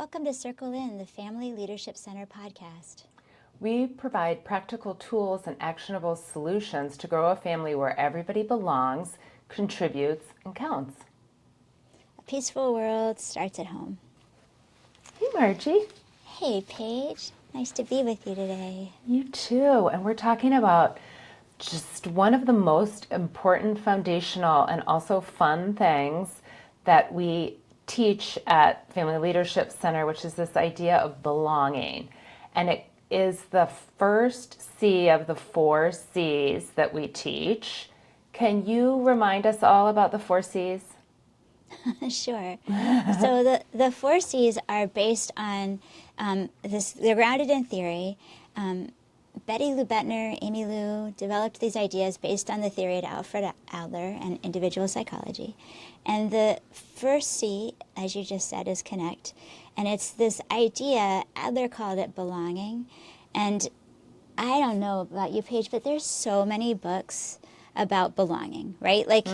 Welcome to Circle In, the Family Leadership Center podcast. We provide practical tools and actionable solutions to grow a family where everybody belongs, contributes, and counts. A peaceful world starts at home. Hey, Margie. Hey, Paige. Nice to be with you today. You too. And we're talking about just one of the most important foundational and also fun things that we teach at Family Leadership Center, which is this idea of belonging. And it is the first C of the 4 C's that we teach. Can you remind us all about the 4 C's? Sure. So the 4 C's are based on they're grounded in theory. Betty Lou Bettner, Amy Lou developed these ideas based on the theory of Alfred Adler and individual psychology. And the first C, as you just said, is connect. And it's this idea, Adler called it belonging. And I don't know about you, Paige, but there's so many books about belonging, right? Like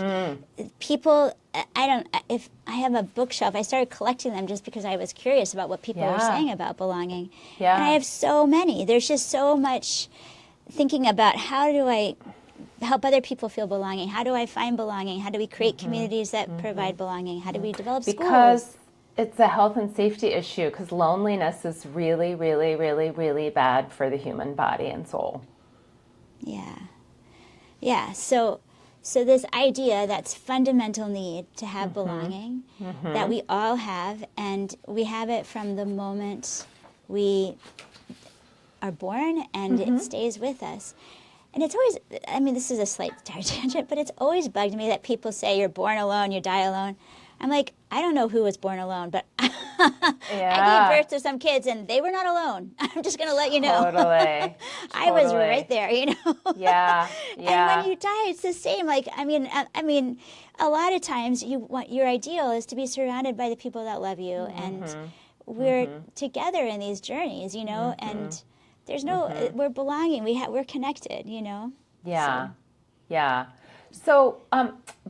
people, if I have a bookshelf, I started collecting them just because I was curious about what people were saying about belonging. Yeah. And I have so many. There's just so much thinking about how do I help other people feel belonging? How do I find belonging? How do we create communities that provide belonging? How do we develop schools? Because it's a health and safety issue, because loneliness is really, really, really, really bad for the human body and soul. Yeah, so this idea that's fundamental need to have belonging, that we all have, and we have it from the moment we are born, and it stays with us. And it's always, I mean, this is a slight tangent, but it's always bugged me that people say you're born alone, you die alone. I'm like, I don't know who was born alone, but I gave birth to some kids and they were not alone. I'm just going to let you know. Totally. I was right there, you know. Yeah. And when you die, it's the same. Like, I mean, a lot of times your ideal is to be surrounded by the people that love you, and we're together in these journeys, you know. And there's no, we're belonging. We're connected, you know. Yeah. Yeah. So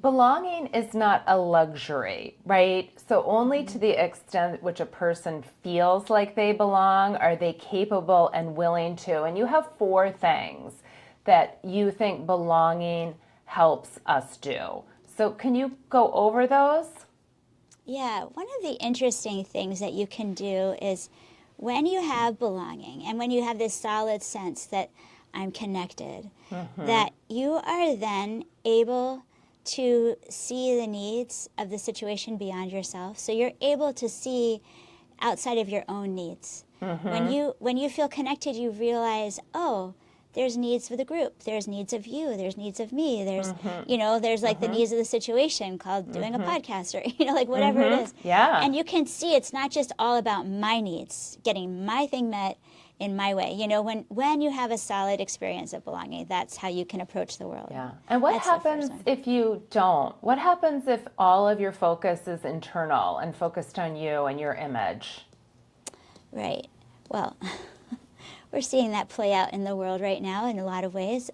belonging is not a luxury, right? So only to the extent which a person feels like they belong are they capable and willing to. And you have 4 things that you think belonging helps us do. So can you go over those? Yeah, one of the interesting things that you can do is when you have belonging and when you have this solid sense that I'm connected, that you are then able to see the needs of the situation beyond yourself. So you're able to see outside of your own needs. When you feel connected, you realize, oh, there's needs for the group. There's needs of you. There's needs of me. There's, you know, there's like the needs of the situation called doing a podcast or, you know, like whatever it is. Yeah. And you can see it's not just all about my needs, getting my thing met in my way. You know, when you have a solid experience of belonging, that's how you can approach the world. Yeah. And what happens if you don't? What happens if all of your focus is internal and focused on you and your image? Right. Well, we're seeing that play out in the world right now in a lot of ways.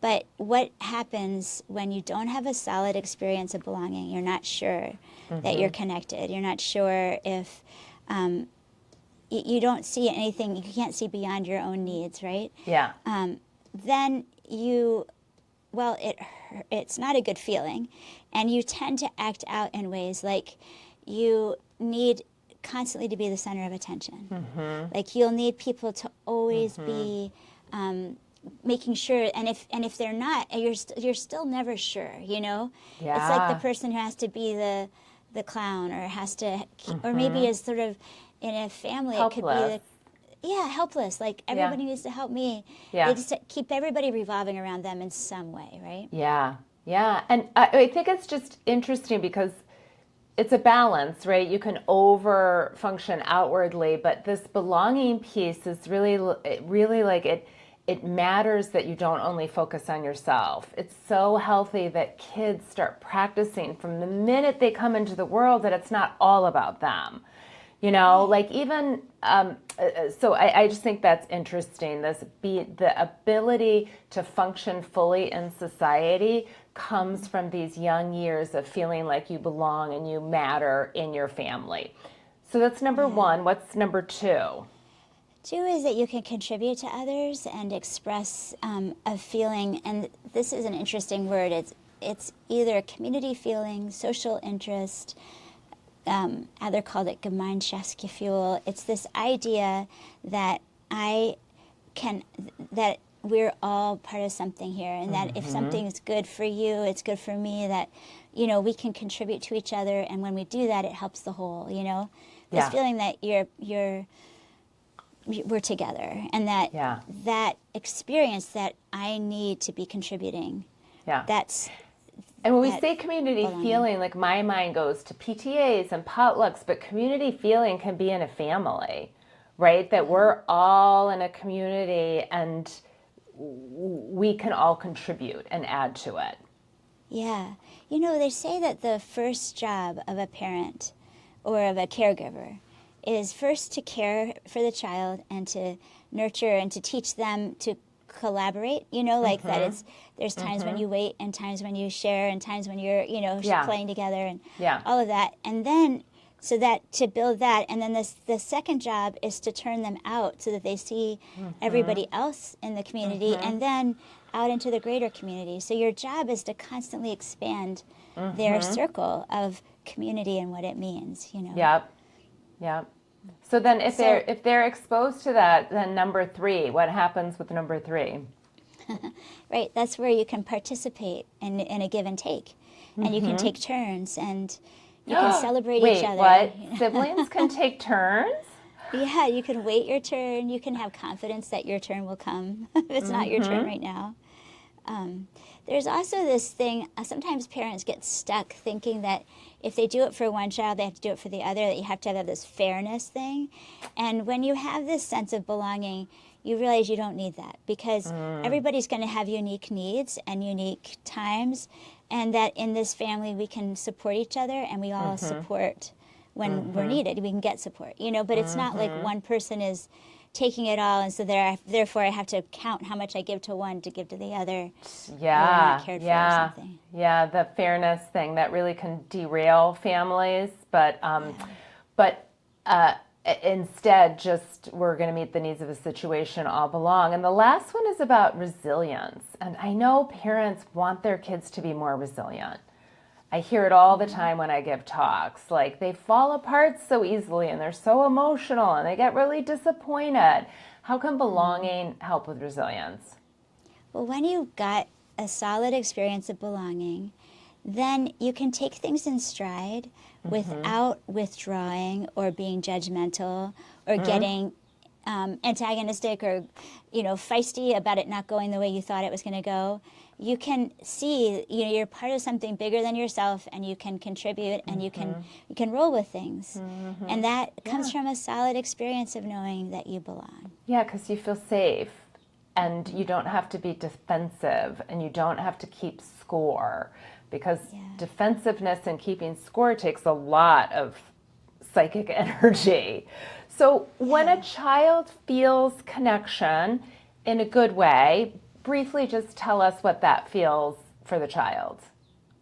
But what happens when you don't have a solid experience of belonging? You're not sure that you're connected. You're not sure if you don't see anything. You can't see beyond your own needs, right? Yeah. Then it's not a good feeling, and you tend to act out in ways like you need constantly to be the center of attention. Like you'll need people to always be making sure, and if they're not, you're still never sure, you know. Yeah. It's like the person who has to be the clown, or has to, or maybe is sort of in a family. Helpless. It could be helpless. Like everybody needs to help me. Yeah. They just keep everybody revolving around them in some way, right? Yeah. Yeah. And I think it's just interesting because it's a balance, right? You can over function outwardly, but this belonging piece is really like it matters that you don't only focus on yourself. It's so healthy that kids start practicing from the minute they come into the world that it's not all about them. You know, like even, so I just think that's interesting. The ability to function fully in society comes from these young years of feeling like you belong and you matter in your family. So that's number one. What's number two? Two is that you can contribute to others and express a feeling, and this is an interesting word. It's either a community feeling, social interest. Adler called it Gemeinschaftsgefühl. It's this idea that that we're all part of something here, and that if something is good for you, it's good for me. That we can contribute to each other, and when we do that, it helps the whole. This feeling that we're together, and that experience that I need to be contributing. Yeah. That's. And when we say community feeling, like my mind goes to PTAs and potlucks, but community feeling can be in a family, right? That we're all in a community and we can all contribute and add to it. Yeah. They say that the first job of a parent or of a caregiver is first to care for the child and to nurture and to teach them to collaborate, that there's times when you wait and times when you share and times when you're, playing together and all of that. And then, so that to build that, and then the second job is to turn them out so that they see everybody else in the community and then out into the greater community. So your job is to constantly expand their circle of community and what it means, Yep. So then if they're exposed to that, then number three, what happens with number three? Right, that's where you can participate in a give and take. And you can take turns and you can celebrate each other. Wait, what? Siblings can take turns? Yeah, you can wait your turn. You can have confidence that your turn will come if it's not your turn right now. There's also this thing, sometimes parents get stuck thinking that if they do it for one child, they have to do it for the other, that you have to have this fairness thing. And when you have this sense of belonging, you realize you don't need that because everybody's going to have unique needs and unique times, and that in this family we can support each other and we all support when we're needed. We can get support, but it's not like one person is taking it all, and so therefore I have to count how much I give to one to give to the other. Yeah, cared for or something. Yeah, the fairness thing that really can derail families, but instead just we're going to meet the needs of a situation, all belong. And the last one is about resilience. And I know parents want their kids to be more resilient. I hear it all the time when I give talks, like they fall apart so easily and they're so emotional and they get really disappointed. How can belonging help with resilience? Well, when you've got a solid experience of belonging, then you can take things in stride without withdrawing or being judgmental or getting antagonistic or feisty about it not going the way you thought it was going to go. You can see you're part of something bigger than yourself, and you can contribute, and you can roll with things, and that comes from a solid experience of knowing that you belong. Yeah, because you feel safe, and you don't have to be defensive, and you don't have to keep score, because defensiveness and keeping score takes a lot of psychic energy. So when a child feels connection in a good way, briefly just tell us what that feels for the child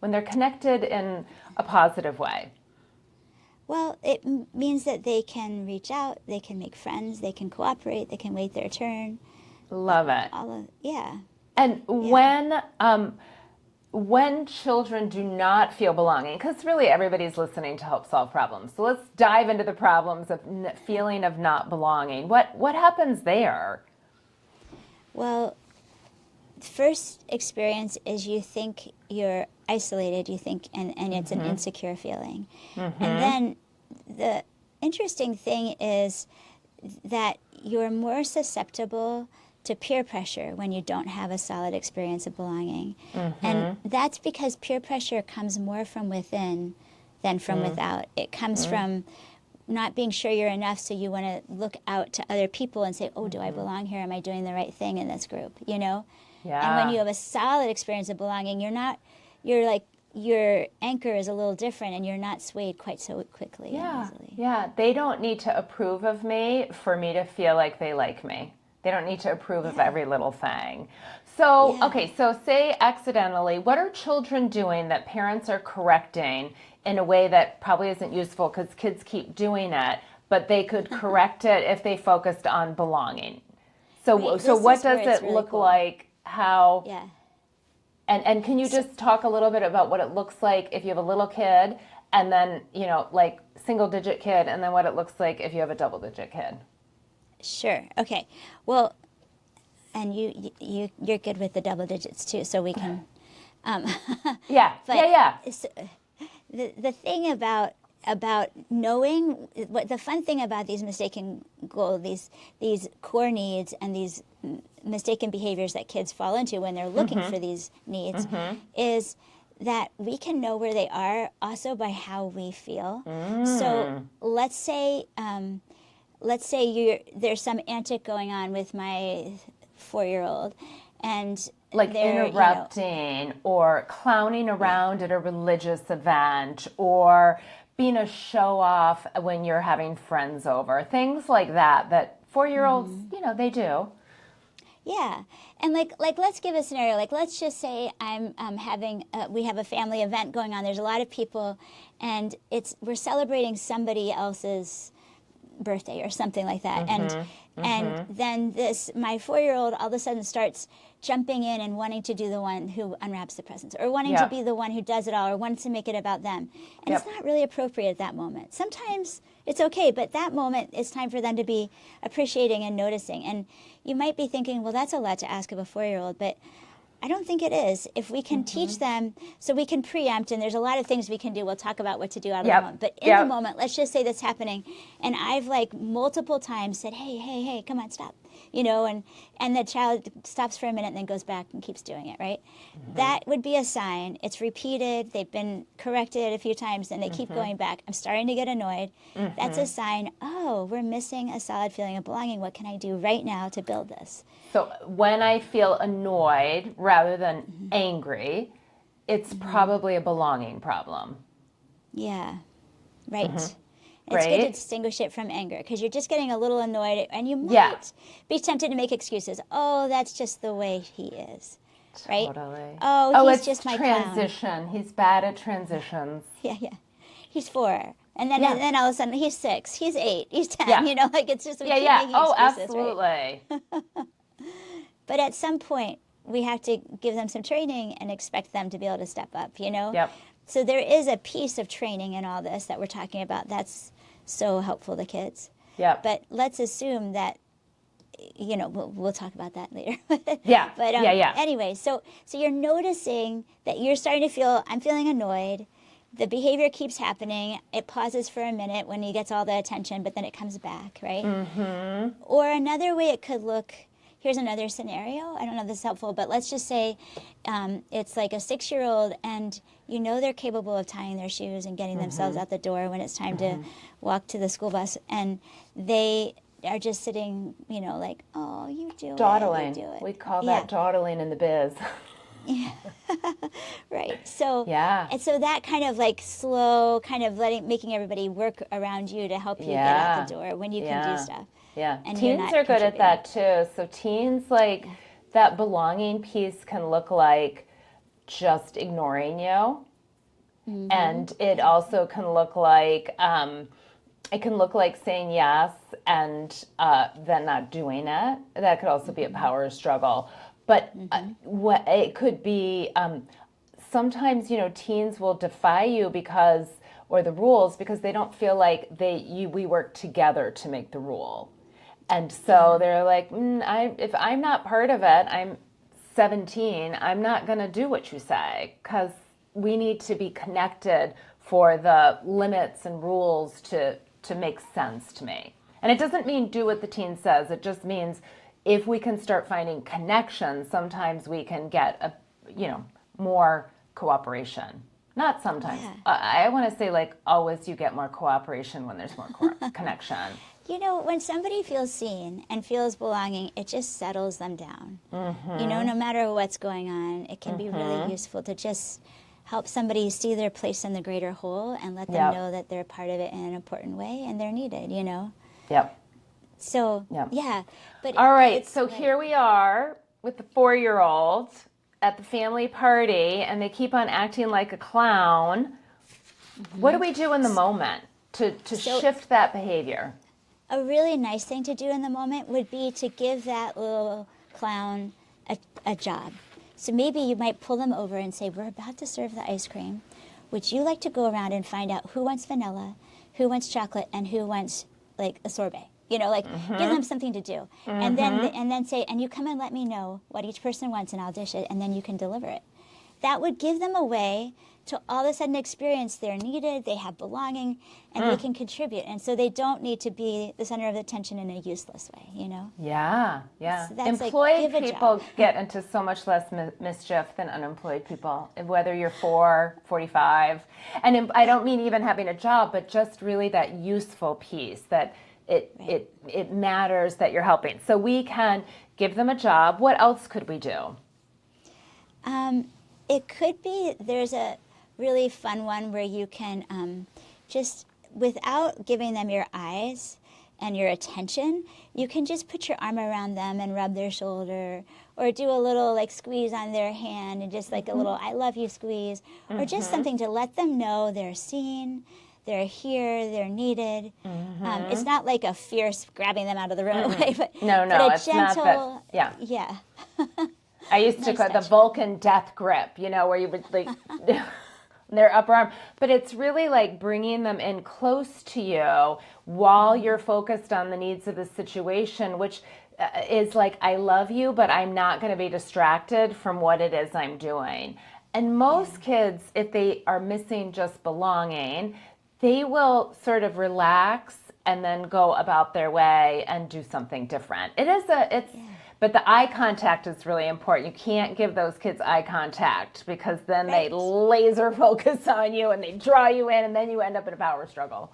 when they're connected in a positive way. Well, it means that they can reach out, they can make friends, they can cooperate, they can wait their turn. Love it. And when children do not feel belonging, because really everybody's listening to help solve problems. So let's dive into the problems of feeling of not belonging. What happens there? Well, first experience is you think you're isolated, and it's an insecure feeling. And then the interesting thing is that you're more susceptible to peer pressure when you don't have a solid experience of belonging. And that's because peer pressure comes more from within than from without. It comes from not being sure you're enough, so you want to look out to other people and say, oh, do I belong here? Am I doing the right thing in this group? Yeah. And when you have a solid experience of belonging, your anchor is a little different, and you're not swayed quite so quickly and easily. Yeah, they don't need to approve of me for me to feel like they like me. They don't need to approve of every little thing. So, Yeah. okay, so say accidentally, what are children doing that parents are correcting in a way that probably isn't useful because kids keep doing it, but they could correct it if they focused on belonging? So, Right, so this what is where does it's it really look cool. like? How? Yeah. And can you just talk a little bit about what it looks like if you have a little kid, and then like single digit kid, and then what it looks like if you have a double digit kid? Sure. Okay. Well, and you're good with the double digits too, so we can. Yeah, But yeah. the thing about knowing what the fun thing about these mistaken goals, these core needs and these mistaken behaviors that kids fall into when they're looking for these needs is that we can know where they are also by how we feel. So let's say there's some antic going on with my 4-year-old, and Like they're interrupting or clowning around at a religious event or being a show off when you're having friends over. Things like that 4-year-olds, they do. Yeah, and like let's give a scenario. Like let's just say I'm having we have a family event going on. There's a lot of people, and we're celebrating somebody else's birthday or something like that. And then my 4-year-old all of a sudden starts jumping in and wanting to do the one who unwraps the presents, or wanting to be the one who does it all, or wants to make it about them. And it's not really appropriate at that moment. Sometimes it's okay, but that moment it's time for them to be appreciating and noticing. And you might be thinking, well, that's a lot to ask of a 4-year-old, but I don't think it is. If we can teach them, so we can preempt, and there's a lot of things we can do. We'll talk about what to do out of the moment. But in the moment, let's just say that's happening, and I've like multiple times said, hey, come on, stop. And the child stops for a minute and then goes back and keeps doing it, right? That would be a sign. It's repeated. They've been corrected a few times, and they keep going back. I'm starting to get annoyed. That's a sign, oh, we're missing a solid feeling of belonging. What can I do right now to build this? So when I feel annoyed rather than angry, it's probably a belonging problem. Yeah, right. It's Right? good to distinguish it from anger, because you're just getting a little annoyed, and you might be tempted to make excuses. Oh, that's just the way he is, right? Totally. Oh, he's it's just my clown. transition. He's bad at transitions. Yeah. He's 4, and then all of a sudden he's 6, he's 8, he's 10. Like it's just we keep making excuses, absolutely. Right? But at some point, we have to give them some training and expect them to be able to step up. Yep. So there is a piece of training in all this that we're talking about. That's so helpful to kids. Yep. But let's assume that, we'll talk about that later. Yeah. But yeah. Anyway, so you're noticing that you're starting to feel, I'm feeling annoyed. The behavior keeps happening. It pauses for a minute when he gets all the attention, but then it comes back, right? Or another way it could look, here's another scenario. I don't know if this is helpful, but let's just say it's like a 6-year-old, and they're capable of tying their shoes and getting themselves out the door when it's time to walk to the school bus, and they are just sitting, like, oh, you do Dawdling. it, you do it. We call that dawdling in the biz. Yeah. Right. So Yeah. And so that kind of like slow, kind of making everybody work around you to help you get out the door when you can do stuff. Yeah. And you're Teens not are good at contributing. that too. So teens, that belonging piece can look like just ignoring you. And it also can look like saying yes and then not doing it. That could also be a power struggle. But it could be sometimes, teens will defy you or the rules because they don't feel like we work together to make the rule. And so they're like, if I'm not part of it, I'm 17, I'm not going to do what you say, because we need to be connected for the limits and rules to make sense to me. And it doesn't mean do what the teen says. It just means if we can start finding connections, sometimes we can get more cooperation. Not sometimes. Yeah. I want to say always you get more cooperation when there's more connection. When somebody feels seen and feels belonging, it just settles them down. No matter what's going on, it can be really useful to just help somebody see their place in the greater whole and let them know that they're part of it in an important way and they're needed, Yep. So, Yeah. yeah. But All right, it's so here we are with the 4-year-old at the family party, and they keep on acting like a clown. What do we do in the moment to So- shift that behavior? a really nice thing to do in the moment would be to give that little clown a job. So maybe you might pull them over and say, we're about to serve the ice cream. Would you like to go around and find out who wants vanilla, who wants chocolate, and who wants like a sorbet? You know, like give them something to do. And then say, and you come and let me know what each person wants and I'll dish it, and then you can deliver it. That would give them a way to all of a sudden experience they're needed, they have belonging, and they can contribute. And so they don't need to be the center of attention in a useless way, you know? Yeah, yeah. So that's like, Employed give a people job. get into so much less mischief than unemployed people, whether you're 4, 45. And I don't mean even having a job, but just really that useful piece that it matters that you're helping. So we can give them a job. What else could we do? It could be, there's a really fun one where you can just, without giving them your eyes and your attention, you can just put your arm around them and rub their shoulder, or do a little like squeeze on their hand and just like a little I love you squeeze, or just something to let them know they're seen, they're here, they're needed. It's not like a fierce grabbing them out of the room away, but, No, but a it's gentle, not that. Yeah. yeah. I used to call it the touch. Vulcan death grip, you know, where you would like their upper arm. But it's really like bringing them in close to you while you're focused on the needs of the situation, which is like, I love you, but I'm not going to be distracted from what it is I'm doing. And most kids, if they are missing just belonging, they will sort of relax and then go about their way and do something different. But the eye contact is really important. You can't give those kids eye contact, because then they laser focus on you and they draw you in, and then you end up in a power struggle.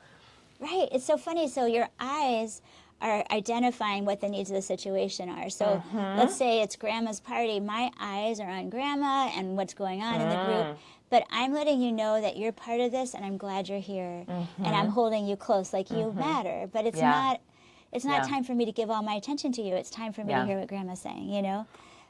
Right. It's so funny. So your eyes are identifying what the needs of the situation are. So let's say it's grandma's party. My eyes are on grandma and what's going on in the group. But I'm letting you know that you're part of this, and I'm glad you're here. And I'm holding you close, like you matter. But it's not time for me to give all my attention to you. It's time for me to hear what grandma's saying, you know?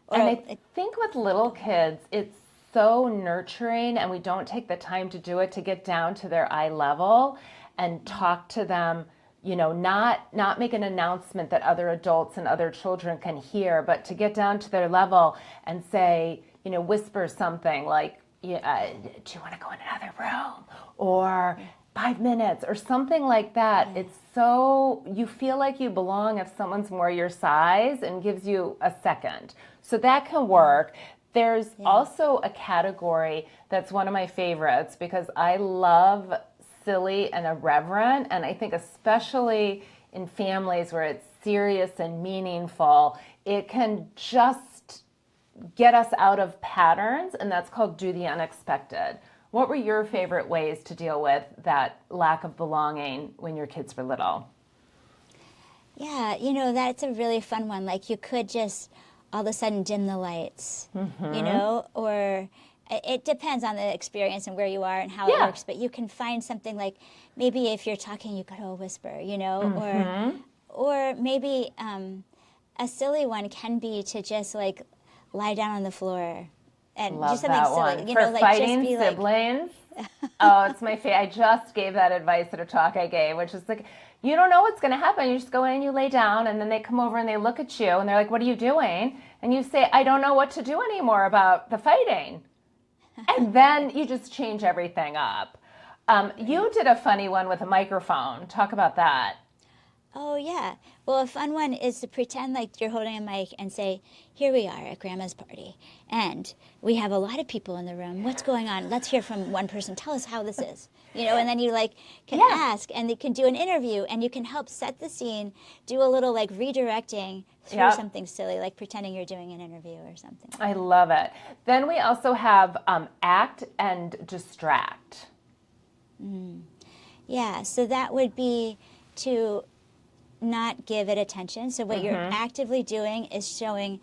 Or, And I think with little kids, it's so nurturing, and we don't take the time to do it, to get down to their eye level and talk to them, you know, not make an announcement that other adults and other children can hear, but to get down to their level and say, you know, whisper something like, do you want to go in another room? Or 5 minutes or something like that. It's so, you feel like you belong if someone's more your size and gives you a second. So that can work. There's also a category that's one of my favorites, because I love silly and irreverent. And I think especially in families where it's serious and meaningful, it can just get us out of patterns, and that's called do the unexpected. What were your favorite ways to deal with that lack of belonging when your kids were little? yeah, you know, that's a really fun one. Like you could just all of a sudden dim the lights, you know, or it depends on the experience and where you are and how it works. But you can find something like, maybe if you're talking, you go to a whisper, you know, or maybe a silly one can be to just like lie down on the floor and Love do something that silly, one. you For know, like fighting just be siblings. Oh, it's my favorite. I just gave that advice at a talk I gave, which is like, you don't know what's going to happen. You just go in and you lay down, and then they come over and they look at you and they're like, what are you doing? And you say, I don't know what to do anymore about the fighting. And then you just change everything up. You did a funny one with a microphone. Talk about that. Oh, yeah. Well, a fun one is to pretend like you're holding a mic and say, here we are at Grandma's party, and we have a lot of people in the room. What's going on? Let's hear from one person. Tell us how this is. You know, and then you like can ask, and you can do an interview, and you can help set the scene, do a little like redirecting through something silly, like pretending you're doing an interview or something. I love it. Then we also have act and distract. Yeah, so that would be to not give it attention. So what you're actively doing is showing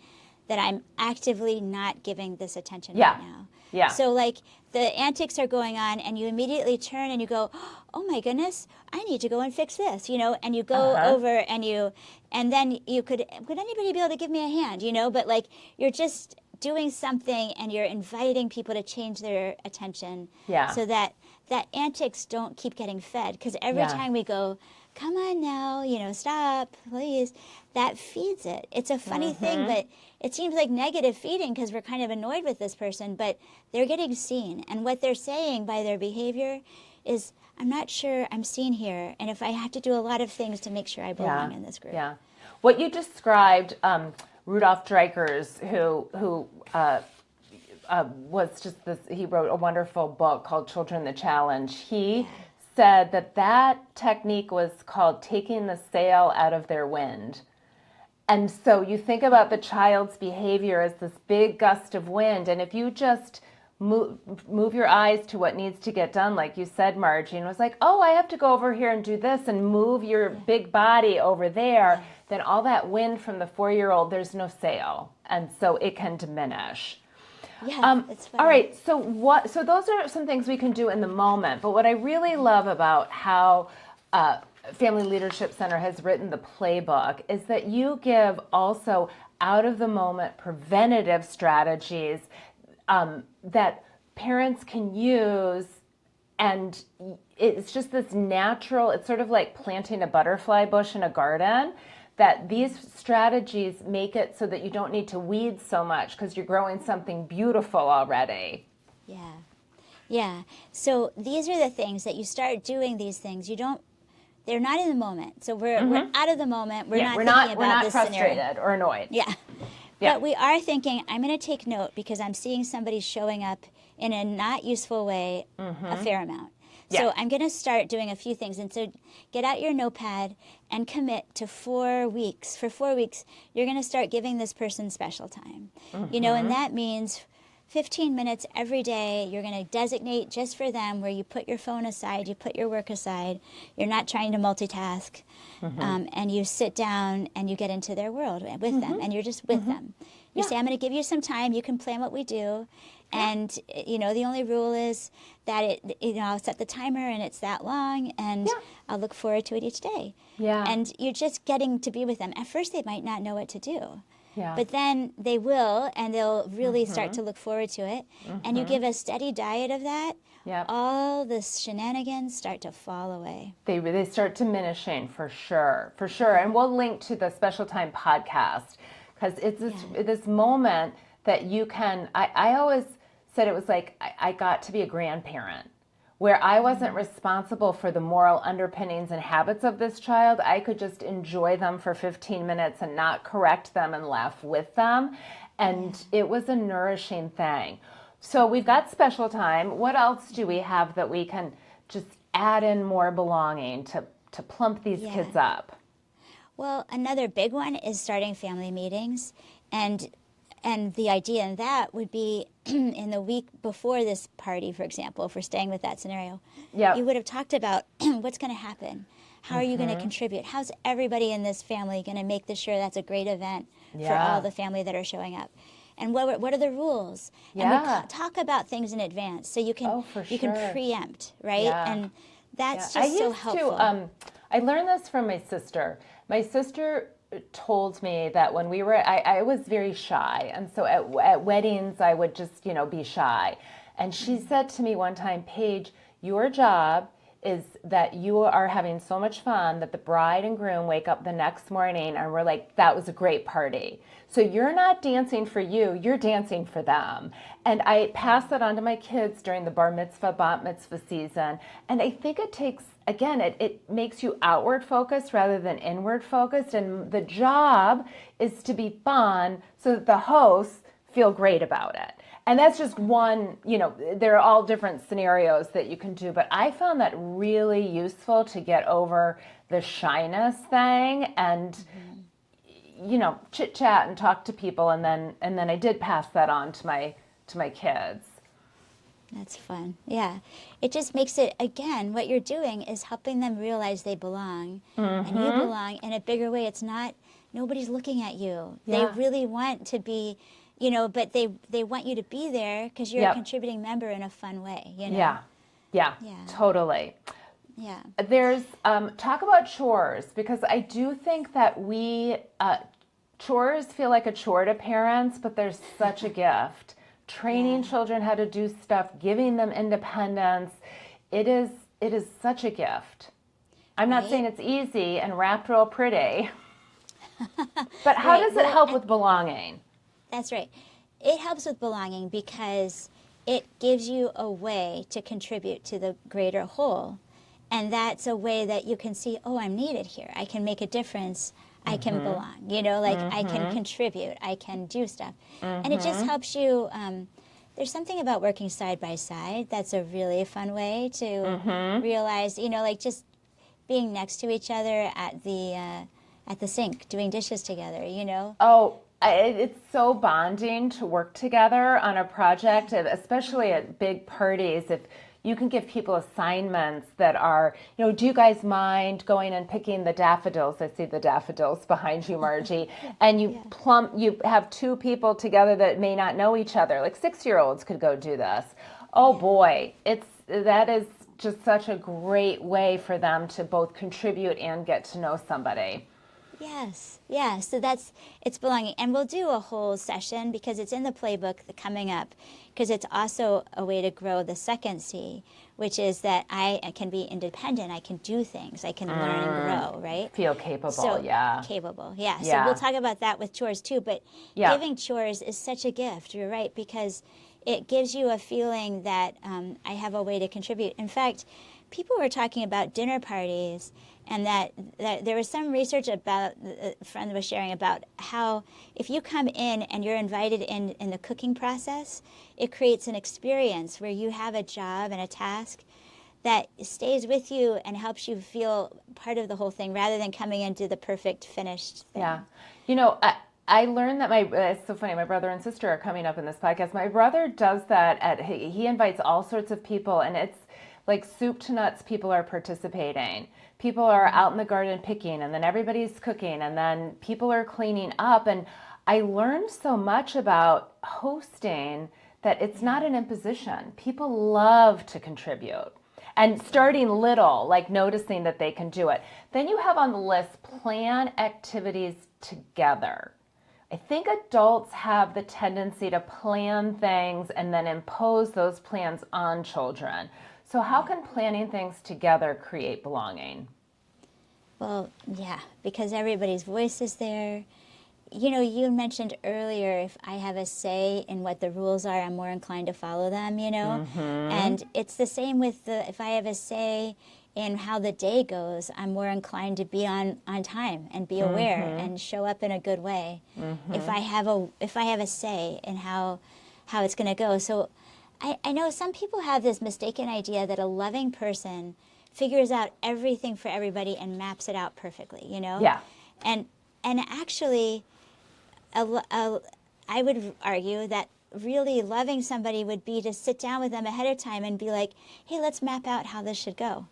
that I'm actively not giving this attention right now. Yeah. So like the antics are going on and you immediately turn and you go, oh my goodness, I need to go and fix this, you know, and you go over and then you would anybody be able to give me a hand, you know, but like you're just doing something and you're inviting people to change their attention so that antics don't keep getting fed. Because every time we go, come on now, you know, stop, please, that feeds it. It's a funny thing, but it seems like negative feeding because we're kind of annoyed with this person, but they're getting seen. And what they're saying by their behavior is, I'm not sure I'm seen here. And if I have to do a lot of things to make sure I belong in this group. Yeah. What you described, Rudolf Dreikurs, who was just this, he wrote a wonderful book called Children the Challenge. He said that technique was called taking the sail out of their wind. And so you think about the child's behavior as this big gust of wind, and if you just move your eyes to what needs to get done, like you said, Margie, and was like, oh, I have to go over here and do this, and move your big body over there, then all that wind from the 4-year-old, there's no sail, and so it can diminish. Yeah, it's funny. All right, so those are some things we can do in the moment, but what I really love about how Family Leadership Center has written the playbook is that you give also out of the moment preventative strategies that parents can use, and it's just this natural, it's sort of like planting a butterfly bush in a garden, that these strategies make it so that you don't need to weed so much because you're growing something beautiful already. Yeah. Yeah. So these are the things that you start doing these things. They're not in the moment. So we're out of the moment. We're not thinking about this frustrated scenario. or annoyed. Yeah. But we are thinking, I'm going to take note because I'm seeing somebody showing up in a not useful way a fair amount. So I'm going to start doing a few things. And so get out your notepad and commit to 4 weeks. For 4 weeks, you're going to start giving this person special time. You know, and that means 15 minutes every day you're going to designate just for them, where you put your phone aside, you put your work aside, you're not trying to multitask, and you sit down and you get into their world with them, and you're just with them. You say, I'm going to give you some time, you can plan what we do, and you know, the only rule is that I'll set the timer and it's that long, and I'll look forward to it each day. And you're just getting to be with them. At first they might not know what to do. But then they will, and they'll really start to look forward to it. And you give a steady diet of that, all the shenanigans start to fall away. They start diminishing, for sure. And we'll link to the Special Time podcast, because it's this moment that you can, I always said it was like I got to be a grandparent, where I wasn't responsible for the moral underpinnings and habits of this child. I could just enjoy them for 15 minutes and not correct them and laugh with them. And it was a nourishing thing. So we've got special time. What else do we have that we can just add in more belonging to plump these kids up? Well, another big one is starting family meetings. And the idea in that would be in the week before this party, for example, if we're staying with that scenario, you would have talked about what's going to happen. How are you going to contribute? How's everybody in this family going to make this sure that's a great event for all the family that are showing up? And what are the rules? And we talk about things in advance so you can can preempt, right? And that's just so helpful. I learned this from my sister. My sister told me that when we were, I was very shy, and so at weddings I would just, be shy. And she said to me one time, Paige, your job is that you are having so much fun that the bride and groom wake up the next morning and we're like, that was a great party. So you're not dancing for you, you're dancing for them. And I pass that on to my kids during the bar mitzvah, bat mitzvah season. And I think it takes, again, it makes you outward focused rather than inward focused. And the job is to be fun so that the hosts feel great about it. And that's just one, there are all different scenarios that you can do, but I found that really useful to get over the shyness thing and, chit chat and talk to people. And then I did pass that on to my kids. That's fun. Yeah. It just makes it, again, what you're doing is helping them realize they belong, and you belong in a bigger way. It's not, nobody's looking at you. They really want to be, you know, but they want you to be there because you're a Yep. contributing member in a fun way, you know? Yeah. Yeah. Yeah. Totally. Yeah. There's talk about chores, because I do think that chores feel like a chore to parents, but there's such a gift. Training Yeah. children how to do stuff, giving them independence, it is such a gift. I'm not saying Right? it's easy and wrapped real pretty, but how Right. does it Well, help with belonging? that's right. It helps with belonging because it gives you a way to contribute to the greater whole. And that's a way that you can see, oh, I'm needed here. I can make a difference. I can belong. You know, like I can contribute. I can do stuff. And it just helps you. There's something about working side by side that's a really fun way to realize, you know, like just being next to each other at the sink, doing dishes together, you know. Oh, it's so bonding to work together on a project, especially at big parties. If you can give people assignments that are, you know, do you guys mind going and picking the daffodils? I see the daffodils behind you, Margie. And you have two people together that may not know each other. Like 6-year-olds could go do this. Oh boy, that is just such a great way for them to both contribute and get to know somebody. Yes, yeah. So it's belonging, and we'll do a whole session because it's in the playbook coming up. Because it's also a way to grow the second C, which is that I can be independent. I can do things. I can learn and grow. Right. Feel capable. So Yeah. capable. Yeah. So Yeah. we'll talk about that with chores too. But Yeah. giving chores is such a gift. You're right, because it gives you a feeling that I have a way to contribute. In fact, people were talking about dinner parties, and that there was some research about, a friend was sharing about how if you come in and you're invited in the cooking process, it creates an experience where you have a job and a task that stays with you and helps you feel part of the whole thing rather than coming into the perfect finished thing. Yeah. You know, I learned that it's so funny. My brother and sister are coming up in this podcast. My brother does that he invites all sorts of people, and it's like soup to nuts. People are participating. People are out in the garden picking, and then everybody's cooking, and then people are cleaning up. And I learned so much about hosting that it's not an imposition. People love to contribute. And starting little, like noticing that they can do it. Then you have on the list, plan activities together. I think adults have the tendency to plan things and then impose those plans on children. So how can planning things together create belonging? Well, yeah, because everybody's voice is there. You know, you mentioned earlier, if I have a say in what the rules are, I'm more inclined to follow them, you know? And it's the same with if I have a say in how the day goes, I'm more inclined to be on time and be aware and show up in a good way. If I have a say in how it's going to go. So I know some people have this mistaken idea that a loving person figures out everything for everybody and maps it out perfectly, you know? Yeah. And actually, I would argue that really loving somebody would be to sit down with them ahead of time and be like, hey, let's map out how this should go.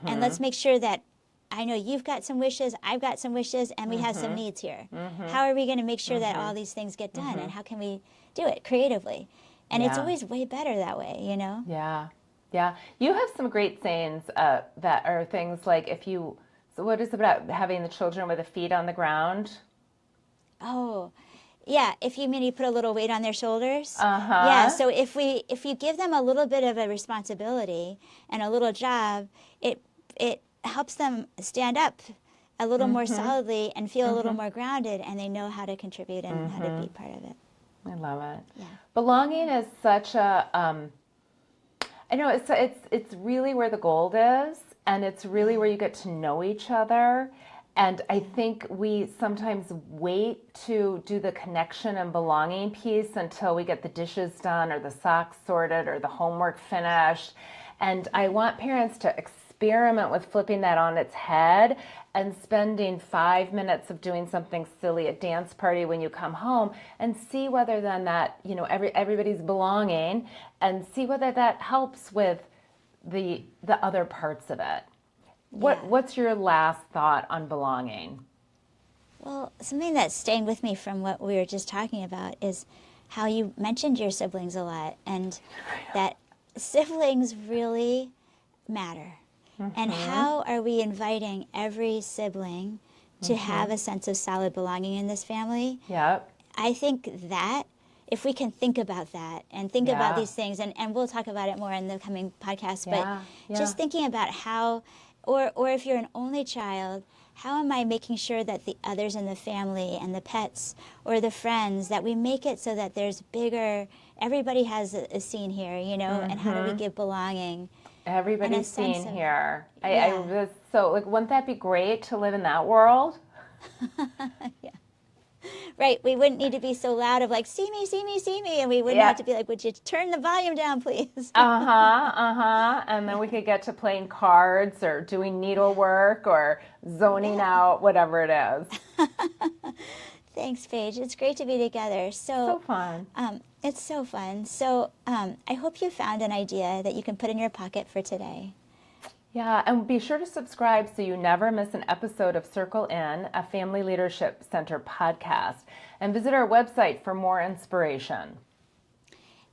And let's make sure that I know you've got some wishes, I've got some wishes, and we have some needs here. How are we going to make sure that all these things get done? And how can we do it creatively? And it's always way better that way, you know? Yeah. Yeah. You have some great sayings that are things like so what is it about having the children with their feet on the ground? Oh, yeah. If you mean you put a little weight on their shoulders. Yeah. So if you give them a little bit of a responsibility and a little job, it helps them stand up a little more solidly and feel a little more grounded, and they know how to contribute and how to be part of it. I love it. Yeah. Belonging is such a I know it's really where the gold is, and it's really where you get to know each other. And I think we sometimes wait to do the connection and belonging piece until we get the dishes done or the socks sorted or the homework finished. And I want parents to experiment with flipping that on its head and spending 5 minutes of doing something silly at dance party when you come home, and see whether then that, you know, everybody's belonging, and see whether that helps with the other parts of it. What's your last thought on belonging? Well, something that's staying with me from what we were just talking about is how you mentioned your siblings a lot, and that siblings really matter. And how are we inviting every sibling to have a sense of solid belonging in this family? Yep. I think that if we can think about that and think about these things, and we'll talk about it more in the coming podcast, but just thinking about how, or if you're an only child, how am I making sure that the others in the family and the pets or the friends, that we make it so that there's bigger, everybody has a scene here, you know, and how do we give belonging? Everybody's seen here. So, like, wouldn't that be great to live in that world? Right, we wouldn't need to be so loud of like, see me, see me, see me, and we wouldn't have to be like, would you turn the volume down, please? And then we could get to playing cards or doing needlework or zoning out, whatever it is. Thanks, Paige. It's great to be together. So fun. It's so fun. So I hope you found an idea that you can put in your pocket for today. Yeah, and be sure to subscribe so you never miss an episode of Circle In, a Family Leadership Center podcast, and visit our website for more inspiration.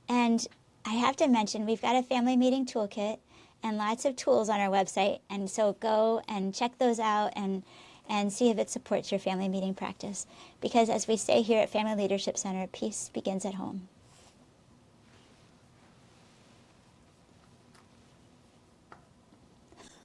And I have to mention, we've got a family meeting toolkit and lots of tools on our website, and so go and check those out and see if it supports your family meeting practice. Because as we say here at Family Leadership Center, peace begins at home.